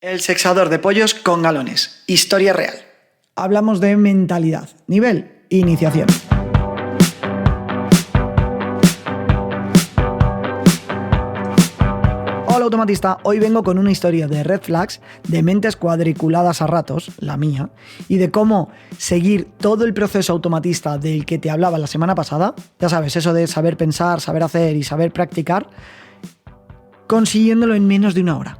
El sexador de pollos con galones. Historia real. Hablamos de mentalidad. Nivel: iniciación. Hola automatista, hoy vengo con una historia de red flags, de mentes cuadriculadas a ratos, la mía, y de cómo seguir todo el proceso automatista del que te hablaba la semana pasada, ya sabes, eso de saber pensar, saber hacer y saber practicar, consiguiéndolo en menos de una hora.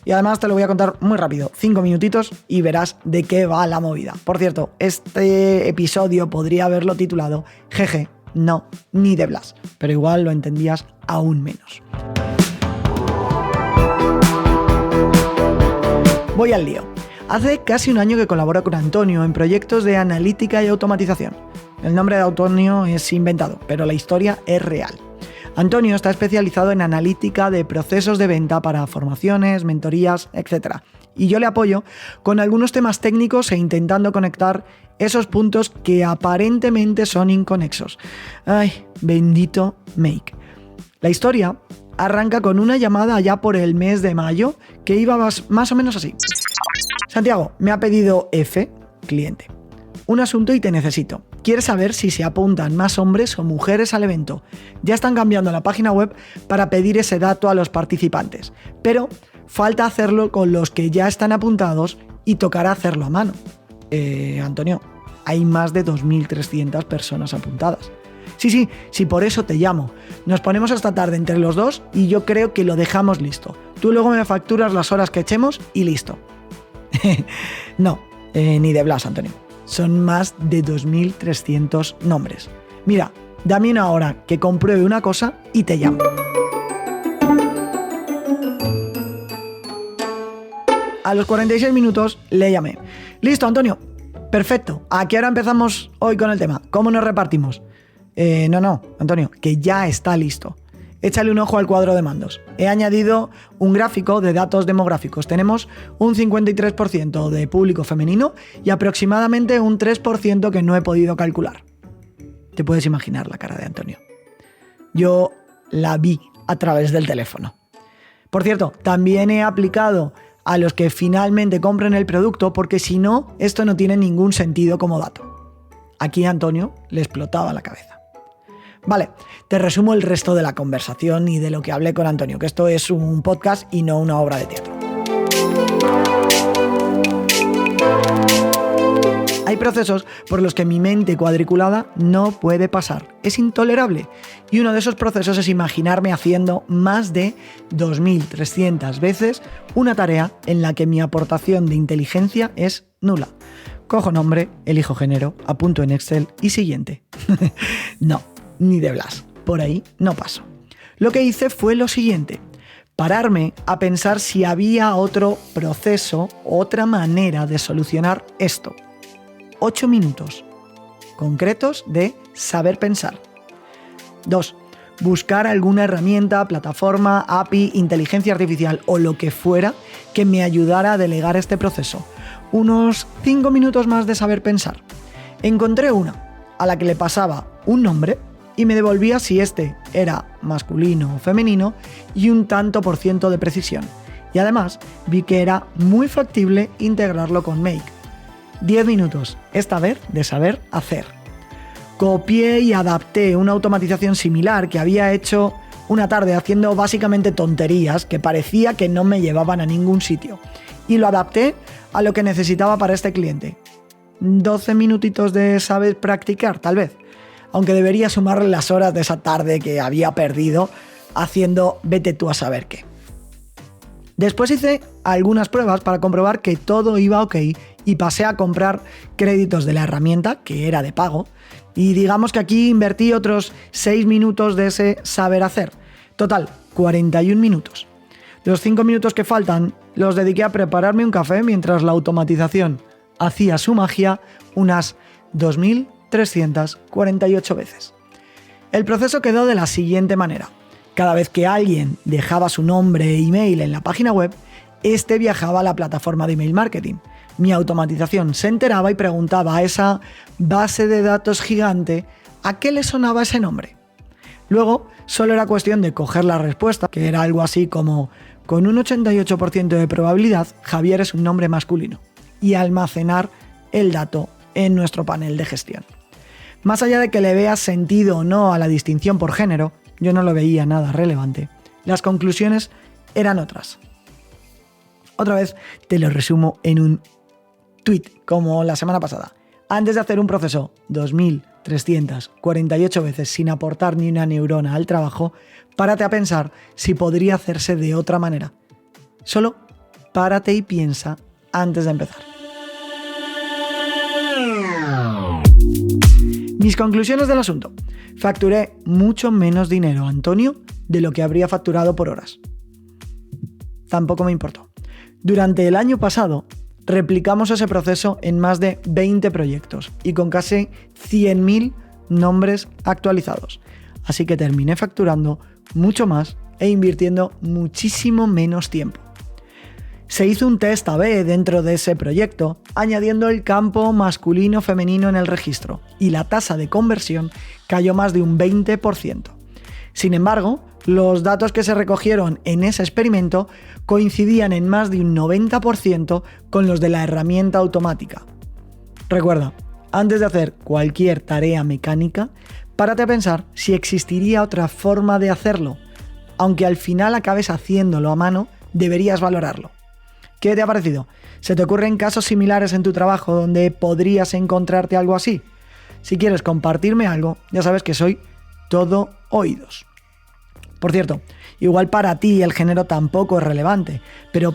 Y además te lo voy a contar muy rápido, 5 minutitos y verás de qué va la movida. Por cierto, este episodio podría haberlo titulado Jeje, no, ni de Blas, pero igual lo entendías aún menos. Voy al lío. Hace casi un año que colaboro con Antonio en proyectos de analítica y automatización. El nombre de Antonio es inventado, pero la historia es real. Antonio está especializado en analítica de procesos de venta para formaciones, mentorías, etc. Y yo le apoyo con algunos temas técnicos e intentando conectar esos puntos que aparentemente son inconexos. ¡Ay, bendito Make! La historia arranca con una llamada allá por el mes de mayo que iba más o menos así. Santiago, me ha pedido F, cliente, un asunto y te necesito. ¿Quieres saber si se apuntan más hombres o mujeres al evento? Ya están cambiando la página web para pedir ese dato a los participantes, pero falta hacerlo con los que ya están apuntados y tocará hacerlo a mano. Antonio, hay más de 2.300 personas apuntadas. Sí, por eso te llamo. Nos ponemos esta tarde entre los dos y yo creo que lo dejamos listo. Tú luego me facturas las horas que echemos y listo. No, ni de Blas, Antonio. Son más de 2.300 nombres. Mira, dame una hora que compruebe una cosa y te llamo. A los 46 minutos le llamé. Listo, Antonio. Perfecto. ¿A qué hora empezamos hoy con el tema? ¿Cómo nos repartimos? No, Antonio, que ya está listo. Échale un ojo al cuadro de mandos. He añadido un gráfico de datos demográficos. Tenemos un 53% de público femenino y aproximadamente un 3% que no he podido calcular. Te puedes imaginar la cara de Antonio. Yo la vi a través del teléfono. Por cierto, también he aplicado a los que finalmente compren el producto porque si no, esto no tiene ningún sentido como dato. Aquí a Antonio le explotaba la cabeza. Vale, te resumo el resto de la conversación y de lo que hablé con Antonio, que esto es un podcast y no una obra de teatro. Hay procesos por los que mi mente cuadriculada no puede pasar, es intolerable. Y uno de esos procesos es imaginarme haciendo más de 2.300 veces una tarea en la que mi aportación de inteligencia es nula. Cojo nombre, elijo género, apunto en Excel y siguiente. No. Ni de Blas, por ahí no paso. Lo que hice fue lo siguiente: pararme a pensar si había otro proceso, otra manera de solucionar esto. 8 minutos concretos de saber pensar. 2. Buscar alguna herramienta, plataforma, API, inteligencia artificial o lo que fuera que me ayudara a delegar este proceso. Unos 5 minutos más de saber pensar. Encontré una a la que le pasaba un nombre y me devolvía si este era masculino o femenino y un tanto por ciento de precisión. Y además vi que era muy factible integrarlo con Make. 10 minutos, esta vez de saber hacer. Copié y adapté una automatización similar que había hecho una tarde haciendo básicamente tonterías que parecía que no me llevaban a ningún sitio. Y lo adapté a lo que necesitaba para este cliente. 12 minutitos de saber practicar, tal vez. Aunque debería sumarle las horas de esa tarde que había perdido haciendo vete tú a saber qué. Después hice algunas pruebas para comprobar que todo iba ok y pasé a comprar créditos de la herramienta, que era de pago, y digamos que aquí invertí otros 6 minutos de ese saber hacer. Total, 41 minutos. Los 5 minutos que faltan los dediqué a prepararme un café mientras la automatización hacía su magia unas 2.348 veces. El proceso quedó de la siguiente manera. Cada vez que alguien dejaba su nombre e email en la página web, este viajaba a la plataforma de email marketing. Mi automatización se enteraba y preguntaba a esa base de datos gigante a qué le sonaba ese nombre. Luego, solo era cuestión de coger la respuesta, que era algo así como: con un 88% de probabilidad, Javier es un nombre masculino, y almacenar el dato en nuestro panel de gestión. Más allá de que le veas sentido o no a la distinción por género, yo no lo veía nada relevante. Las conclusiones eran otras. Otra vez te lo resumo en un tweet, como la semana pasada. Antes de hacer un proceso 2.348 veces sin aportar ni una neurona al trabajo, párate a pensar si podría hacerse de otra manera. Solo párate y piensa antes de empezar. Mis conclusiones del asunto. Facturé mucho menos dinero a Antonio de lo que habría facturado por horas. Tampoco me importó. Durante el año pasado, replicamos ese proceso en más de 20 proyectos y con casi 100.000 nombres actualizados. Así que terminé facturando mucho más e invirtiendo muchísimo menos tiempo. Se hizo un test A/B dentro de ese proyecto, añadiendo el campo masculino-femenino en el registro, y la tasa de conversión cayó más de un 20%. Sin embargo, los datos que se recogieron en ese experimento coincidían en más de un 90% con los de la herramienta automática. Recuerda, antes de hacer cualquier tarea mecánica, párate a pensar si existiría otra forma de hacerlo. Aunque al final acabes haciéndolo a mano, deberías valorarlo. ¿Qué te ha parecido? ¿Se te ocurren casos similares en tu trabajo donde podrías encontrarte algo así? Si quieres compartirme algo, ya sabes que soy todo oídos. Por cierto, igual para ti el género tampoco es relevante, pero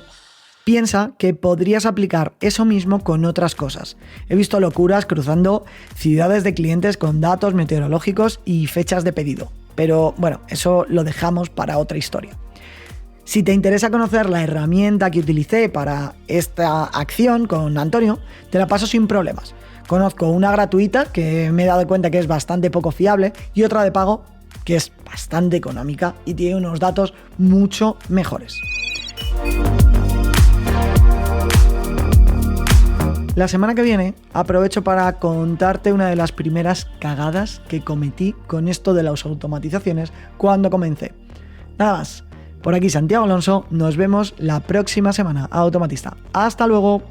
piensa que podrías aplicar eso mismo con otras cosas. He visto locuras cruzando ciudades de clientes con datos meteorológicos y fechas de pedido, pero bueno, eso lo dejamos para otra historia. Si te interesa conocer la herramienta que utilicé para esta acción con Antonio, te la paso sin problemas. Conozco una gratuita que me he dado cuenta que es bastante poco fiable y otra de pago que es bastante económica y tiene unos datos mucho mejores. La semana que viene aprovecho para contarte una de las primeras cagadas que cometí con esto de las automatizaciones cuando comencé. Nada más. Por aquí Santiago Alonso, nos vemos la próxima semana. Automatista. Hasta luego.